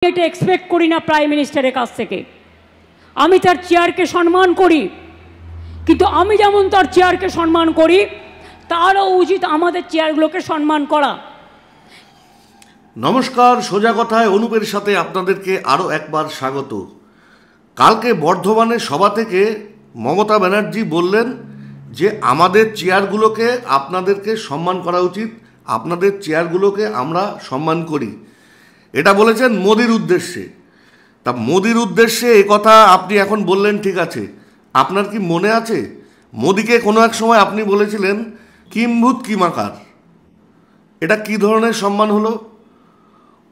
এটা এক্সপেক্ট করি না প্রাইম মিনিস্টারের কাছ থেকে। আমি তার চেয়ারকে সম্মান করি, কিন্তু আমি যেমন তার চেয়ারকে সম্মান করি তারও উচিত আমাদের চেয়ারগুলোকে সম্মান করা। নমস্কার, সোজা কথায় অনুপের সাথে আপনাদেরকে আরও একবার স্বাগত। কালকে বর্ধমানের সভা থেকে মমতা ব্যানার্জি বললেন যে আমাদের চেয়ারগুলোকে আপনাদেরকে সম্মান করা উচিত, আপনাদের চেয়ারগুলোকে আমরা সম্মান করি। এটা বলেছেন মোদির উদ্দেশ্যে। তা মোদির উদ্দেশ্যে এ কথা আপনি এখন বললেন, ঠিক আছে, আপনার কি মনে আছে মোদিকে কোনো এক সময় আপনি বলেছিলেন কিম্ভূত কিমাকার? এটা কি ধরনের সম্মান হলো?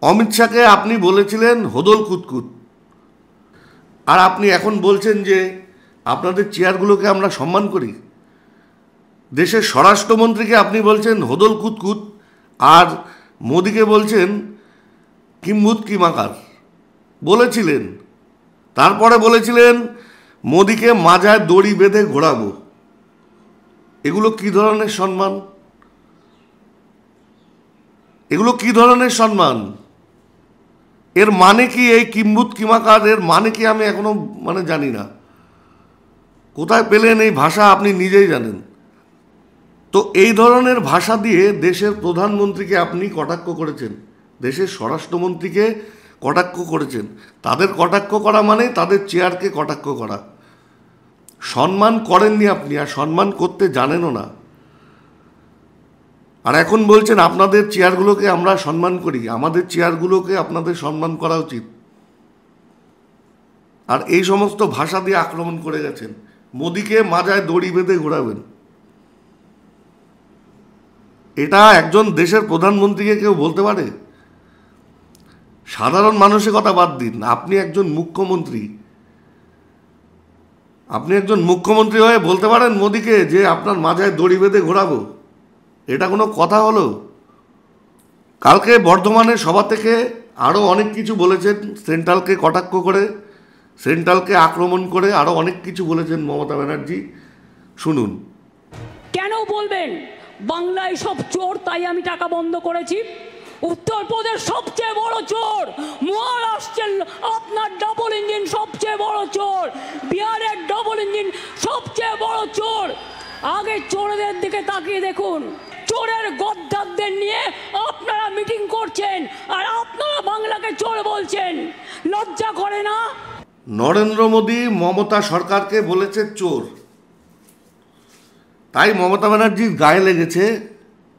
অমিত শাহকে আপনি বলেছিলেন হোদল কুতকুত, আর আপনি এখন বলছেন যে আপনাদের চেয়ারগুলোকে আমরা সম্মান করি। দেশের স্বরাষ্ট্রমন্ত্রীকে আপনি বলছেন হোদল কুতকুত, আর মোদিকে বলছেন কিম্ভূত কিমাকার বলেছিলেন। তারপরে বলেছিলেন মোদিকে মাজায় দড়ি বেঁধে ঘোরাবো। এগুলো কি ধরনের সম্মান? এগুলো কি ধরনের সম্মান? এর মানে কি? এই কিম্ভূত কিমাকার এর মানে কি আমি এখনো জানি না। কোথায় পেলেন এই ভাষা আপনি নিজেই জানেন। তো এই ধরনের ভাষা দিয়ে দেশের প্রধানমন্ত্রীকে আপনি কটাক্ষ করেছেন, দেশের স্বরাষ্ট্রমন্ত্রীকে কটাক্ষ করেছেন। তাদের কটাক্ষ করা মানে তাদের চেয়ারকে কটাক্ষ করা। সম্মান করেননি আপনি, আর সম্মান করতে জানেনও না। আর এখন বলছেন আপনাদের চেয়ারগুলোকে আমরা সম্মান করি, আমাদের চেয়ারগুলোকে আপনাদের সম্মান করা উচিত। আর এই সমস্ত ভাষা দিয়ে আক্রমণ করে গেছেন। মোদিকে মাজায় দড়ি বেঁধে ঘোরাবেন, এটা একজন দেশের প্রধানমন্ত্রীকে কেউ বলতে পারে? সাধারণ মানুষের কথা বাদ দিন, আপনি একজন মুখ্যমন্ত্রী। আপনি একজন মুখ্যমন্ত্রী হয়ে বলতে পারেন মোদিকে যে আপনার মাজায় দড়ি বেঁধে ঘোরাবো? এটা কোনো কথা হলো? কালকে বর্ধমানের সভা থেকে আরও অনেক কিছু বলেছেন, সেন্ট্রালকে কটাক্ষ করে, সেন্ট্রালকে আক্রমণ করে আরও অনেক কিছু বলেছেন মমতা ব্যানার্জি। শুনুন। কেন বলবেন বাংলায় সব চোর তাই আমি টাকা বন্ধ করেছি? উত্তরপ্রদেশ সবচেয়ে বড় চোর, মহারাষ্ট্রের আপনার ডবল ইঞ্জিন সবচেয়ে বড় চোর, বিহারের ডবল ইঞ্জিন সবচেয়ে বড় চোর। আগে চোরদের দিকে তাকিয়ে দেখুন। চোরের গদ্দারদের নিয়ে আপনারা মিটিং করছেন, আর আপনারা বাংলাকে চোর বলছেন। লজ্জা করে না? নরেন্দ্র মোদী মমতা সরকারকে বলেছে চোর, তাই মমতা ব্যানার্জির গায়ে লেগেছে।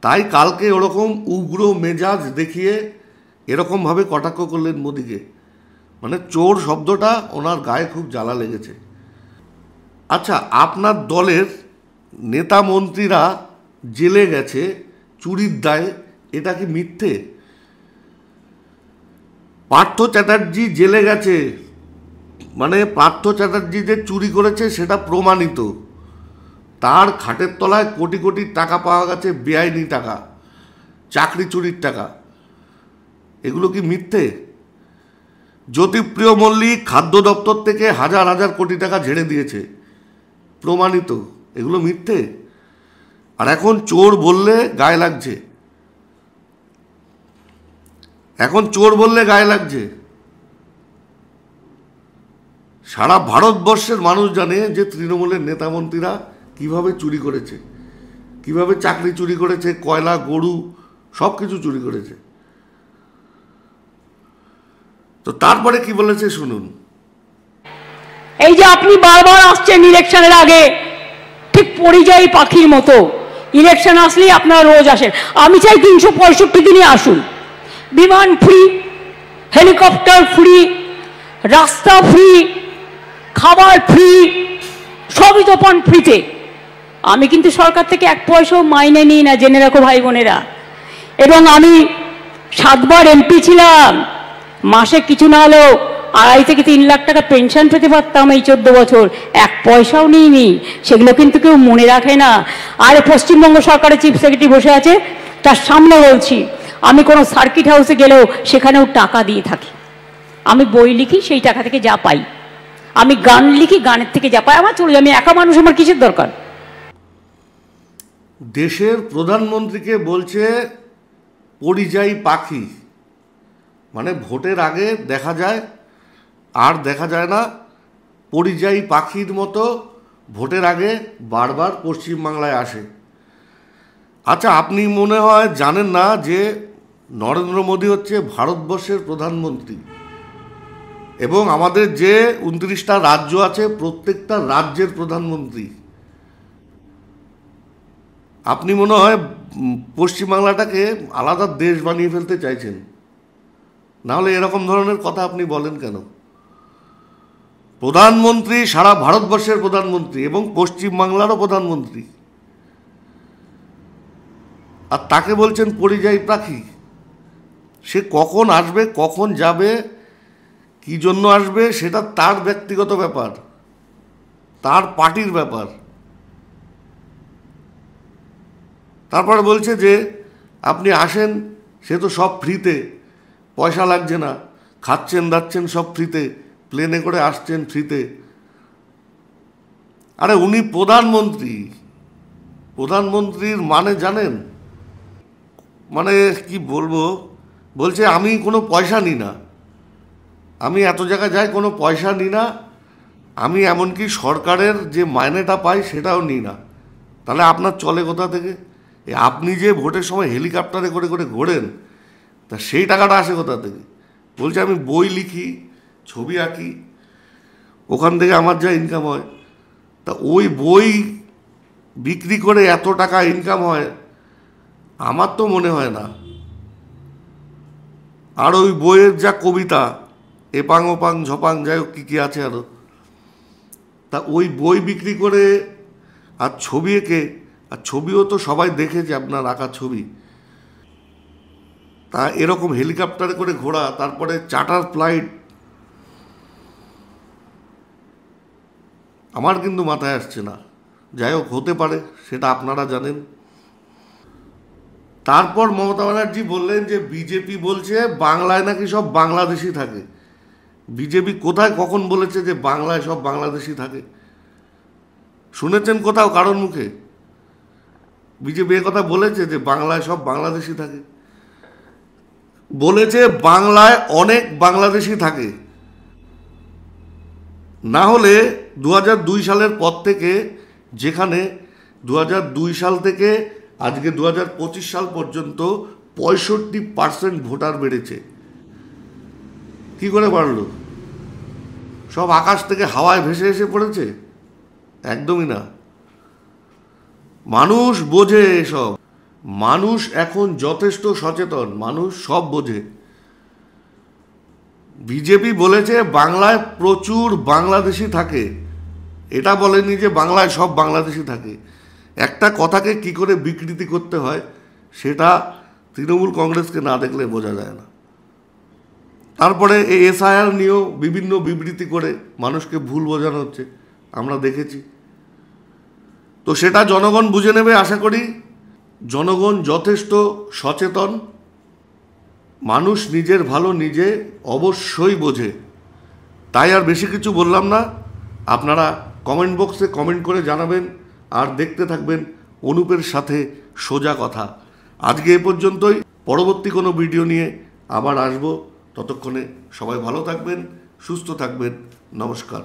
তাই কালকে ওরকম উগ্র মেজাজ দেখিয়ে এরকমভাবে কটাক্ষ করলেন মোদিকে। চোর শব্দটা ওনার গায়ে খুব জ্বালা লেগেছে। আচ্ছা, আপনার দলের নেতা মন্ত্রীরা জেলে গেছে চুরির দায়ে, এটা কি মিথ্যে? পার্থ চ্যাটার্জি জেলে গেছে, পার্থ চ্যাটার্জি যে চুরি করেছে সেটা প্রমাণিত। তার খাটের তলায় কোটি কোটি টাকা পাওয়া গেছে, বেআইনি টাকা, চাকরি চুরির টাকা। এগুলো কি মিথ্যে? জ্যোতিপ্রিয় মল্লিক খাদ্য দপ্তর থেকে হাজার হাজার কোটি টাকা ঝেড়ে দিয়েছে, প্রমাণিত। এগুলো মিথ্যে? আর এখন চোর বললে গায়ে লাগছে, এখন চোর বললে গায়ে লাগছে। সারা ভারতবর্ষের মানুষ জানে যে তৃণমূলের নেতামন্ত্রীরা কিভাবে চুরি করেছে, কিভাবে চাকরি চুরি করেছে, কয়লা, গরু, সব কিছু চুরি করেছে। তো তারপরে কি বলেছে শুনুন। এই যে আপনি বারবার আসছেন ইলেকশনের আগে, ঠিক পরিযায়ী পাখির মতো। ইলেকশন আসলেই আপনারা রোজ আসেন। আমি চাই 365 দিনই আসুন। বিমান ফ্রি, হেলিকপ্টার ফ্রি, রাস্তা ফ্রি, খাবার ফ্রি, সবই তো পান ফ্রিতে। আমি কিন্তু সরকার থেকে 1 পয়সাও মাইনে নিই না, জেনে রাখো ভাই বোনেরা। এবং আমি 7 বার এমপি ছিলাম। মাসে কিছু না হলেও 2.5 থেকে 3 লাখ টাকা পেনশন পেতে পারতাম এই 14 বছর। 1 পয়সাও নিইনি, সেগুলো কিন্তু কেউ মনে রাখে না। আর পশ্চিমবঙ্গ সরকারের চিফ সেক্রেটারি বসে আছে, তার সামনে বলছি, আমি কোনো সার্কিট হাউসে গেলেও সেখানেও টাকা দিয়ে থাকি। আমি বই লিখি, সেই টাকা থেকে যা পাই। আমি গান লিখি, গানের থেকে যা পাই আমার চলে যায়। আমি একা মানুষ, আমার কিসের দরকার? দেশের প্রধানমন্ত্রীকে বলছে পরিযায়ী পাখি, মানে ভোটের আগে দেখা যায়, আর দেখা যায় না, পরিযায়ী পাখির মতো ভোটের আগে বারবার পশ্চিমবাংলায় আসে। আচ্ছা, আপনি মনে হয় জানেন না যে নরেন্দ্র মোদী হচ্ছে ভারতবর্ষের প্রধানমন্ত্রী, এবং আমাদের যে 29টা রাজ্য আছে প্রত্যেকটা রাজ্যের প্রধানমন্ত্রী। আপনি মনে হয় পশ্চিমবাংলাটাকে আলাদা দেশ বানিয়ে ফেলতে চাইছেন, নাহলে এরকম ধরনের কথা আপনি বলেন কেন? প্রধানমন্ত্রী সারা ভারতবর্ষের প্রধানমন্ত্রী এবং পশ্চিমবাংলারও প্রধানমন্ত্রী, আর তাকে বলছেন পরিযায়ী পাখি। সে কখন আসবে, কখন যাবে, কি জন্য আসবে, সেটা তার ব্যক্তিগত ব্যাপার, তার পার্টির ব্যাপার। তারপরে বলছে যে আপনি আসেন, সে তো সব ফ্রিতে, পয়সা লাগছে না, খাচ্ছেন দাচ্ছেন সব ফ্রিতে, প্লেনে করে আসছেন ফ্রিতে। আরে উনি প্রধানমন্ত্রী, প্রধানমন্ত্রীর মানে জানেন? মানে কি বলবো, বলছে আমি কোনো পয়সা নিই না, আমি এত জায়গায় যাই কোনো পয়সা নিই না, আমি এমনকি সরকারের যে মাইনেটা পাই সেটাও নিই না। তাহলে আপনার চলে কোথা থেকে? আপনি যে ভোটের সময় হেলিকপ্টারে করে করে ঘোরেন, তা সেই টাকাটা আসে কোথা থেকে? বলছে আমি বই লিখি, ছবি আঁকি, ওখান থেকে আমার যা ইনকাম হয়। তা ওই বই বিক্রি করে এত টাকা ইনকাম হয় আমার তো মনে হয় না। আর ওই বইয়ের যা কবিতা, এপাং ওপাং ঝপাং যাই হোক কী কী আছে আরও, তা ওই বই বিক্রি করে আর ছবি এঁকে, আর ছবিও তো সবাই দেখেছে আপনার আঁকা ছবি, তা এরকম হেলিকপ্টারে করে ঘোরা, তারপরে চার্টার ফ্লাইট, আমার কিন্তু মাথায় আসছে না। যাই হোক, হতে পারে, সেটা আপনারা জানেন। তারপর মমতা ব্যানার্জি বললেন যে বিজেপি বলছে বাংলায় নাকি সব বাংলাদেশি থাকে। বিজেপি কোথায় কখন বলেছে যে বাংলায় সব বাংলাদেশি থাকে? শুনেছেন কোথাও কারোর মুখে বিজেপি কথা বলেছে যে বাংলায় সব বাংলাদেশি থাকে? বলেছে বাংলায় অনেক বাংলাদেশি থাকে। না হলে 2002 সালের পর থেকে, যেখানে 2002 সাল থেকে আজকে 2025 সাল পর্যন্ত 65% ভোটার বেড়েছে। কি করে বাড়লো? সব আকাশ থেকে হাওয়ায় ভেসে এসে পড়েছে? একদমই না। মানুষ বোঝে এসব, মানুষ এখন যথেষ্ট সচেতন, মানুষ সব বোঝে। বিজেপি বলেছে বাংলায় প্রচুর বাংলাদেশি থাকে, এটা বলেনি যে বাংলায় সব বাংলাদেশি থাকে। একটা কথাকে কি করে বিকৃতি করতে হয় সেটা তৃণমূল কংগ্রেসকে না দেখলে বোঝা যায় না। তারপরে এই এসআইআর নিয়েও বিভিন্ন বিবৃতি করে মানুষকে ভুল বোঝানো হচ্ছে, আমরা দেখেছি। তো সেটা জনগণ বুঝে নেবে আশা করি। জনগণ যথেষ্ট সচেতন, মানুষ নিজের ভালো নিজে অবশ্যই বোঝে। তাই আর বেশি কিছু বললাম না। আপনারা কমেন্ট বক্সে কমেন্ট করে জানাবেন, আর দেখতে থাকবেন অনুপের সাথে সোজা কথা। আজকে এ পর্যন্তই, পরবর্তী কোনো ভিডিও নিয়ে আবার আসবো। ততক্ষণে সবাই ভালো থাকবেন, সুস্থ থাকবেন। নমস্কার।